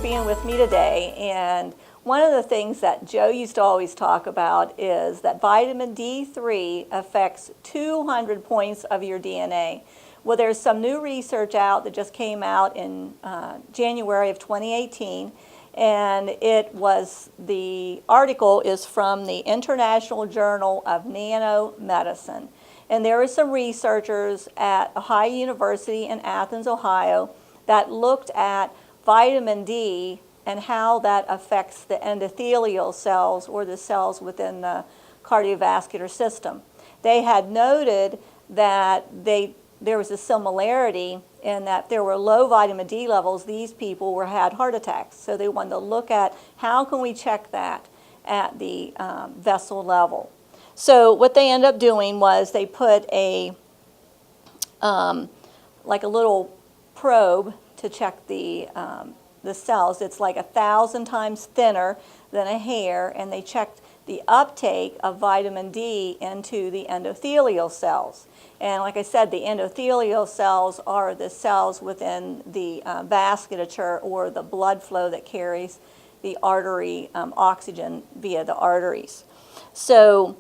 being with me today. And one of the things that Joe used to always talk about is that vitamin D3 affects 200 points of your DNA. Well, there's some new research out that just came out in January of 2018, and the article is from the International Journal of Nanomedicine. And there are some researchers at Ohio University in Athens, Ohio, that looked at vitamin D and how that affects the endothelial cells, or the cells within the cardiovascular system. They had noted that there was a similarity in that there were low vitamin D levels. These people had heart attacks. So they wanted to look at how can we check that at the vessel level. So what they ended up doing was they put like a little probe to check the cells. It's like 1,000 times thinner than a hair, and they checked the uptake of vitamin D into the endothelial cells. And like I said, the endothelial cells are the cells within the vasculature, or the blood flow that carries the artery oxygen via the arteries. So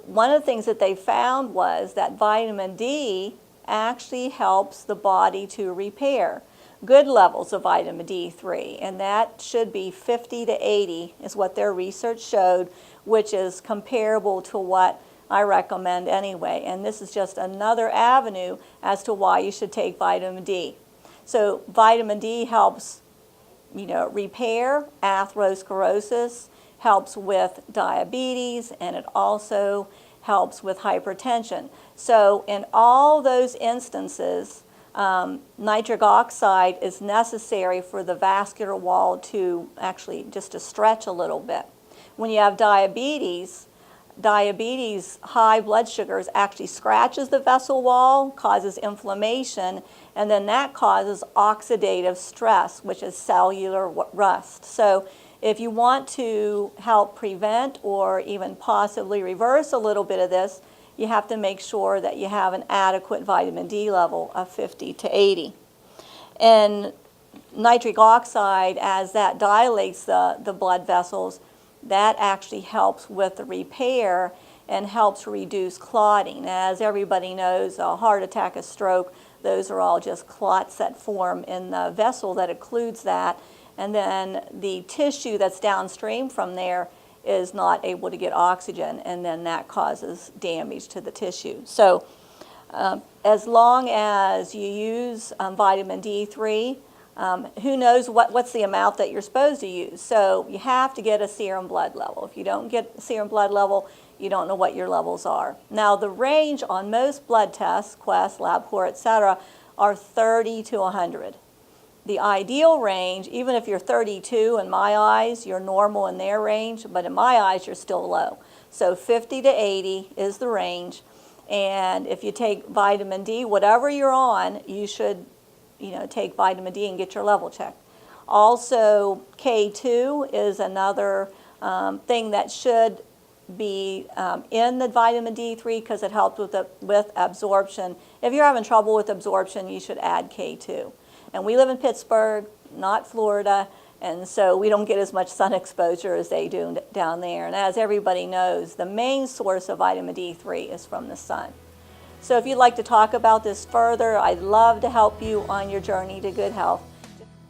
one of the things that they found was that vitamin D actually helps the body to repair. Good levels of vitamin D3, and that should be 50 to 80 is what their research showed, which is comparable to what I recommend anyway. And this is just another avenue as to why you should take vitamin D. So vitamin D helps, repair atherosclerosis, helps with diabetes, and it also helps with hypertension. So in all those instances, nitric oxide is necessary for the vascular wall to actually just to stretch a little bit. When you have diabetes, high blood sugars actually scratches the vessel wall, causes inflammation, and then that causes oxidative stress, which is cellular rust. So if you want to help prevent or even possibly reverse a little bit of this, you have to make sure that you have an adequate vitamin D level of 50 to 80. And nitric oxide, as that dilates the blood vessels, that actually helps with the repair and helps reduce clotting. As everybody knows, a heart attack, a stroke, those are all just clots that form in the vessel that occludes that. And then the tissue that's downstream from there is not able to get oxygen, and then that causes damage to the tissue. So as long as you use vitamin D3, who knows what's the amount that you're supposed to use. So you have to get a serum blood level. If you don't get a serum blood level, you don't know what your levels are. Now the range on most blood tests, Quest, LabCorp, etc., are 30 to 100. The ideal range, even if you're 32 in my eyes, you're normal in their range, but in my eyes, you're still low. So 50 to 80 is the range. And if you take vitamin D, whatever you're on, you should take vitamin D and get your level checked. Also, K2 is another thing that should be in the vitamin D3 because it helps with absorption. If you're having trouble with absorption, you should add K2. And we live in Pittsburgh, not Florida, and so we don't get as much sun exposure as they do down there. And as everybody knows, the main source of vitamin D3 is from the sun. So if you'd like to talk about this further, I'd love to help you on your journey to good health.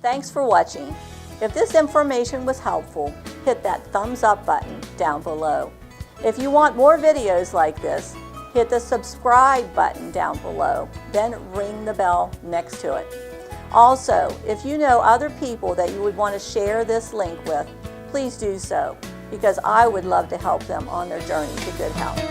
Thanks for watching. If this information was helpful, hit that thumbs up button down below. If you want more videos like this, hit the subscribe button down below, then ring the bell next to it. Also, if you know other people that you would want to share this link with, please do so, because I would love to help them on their journey to good health.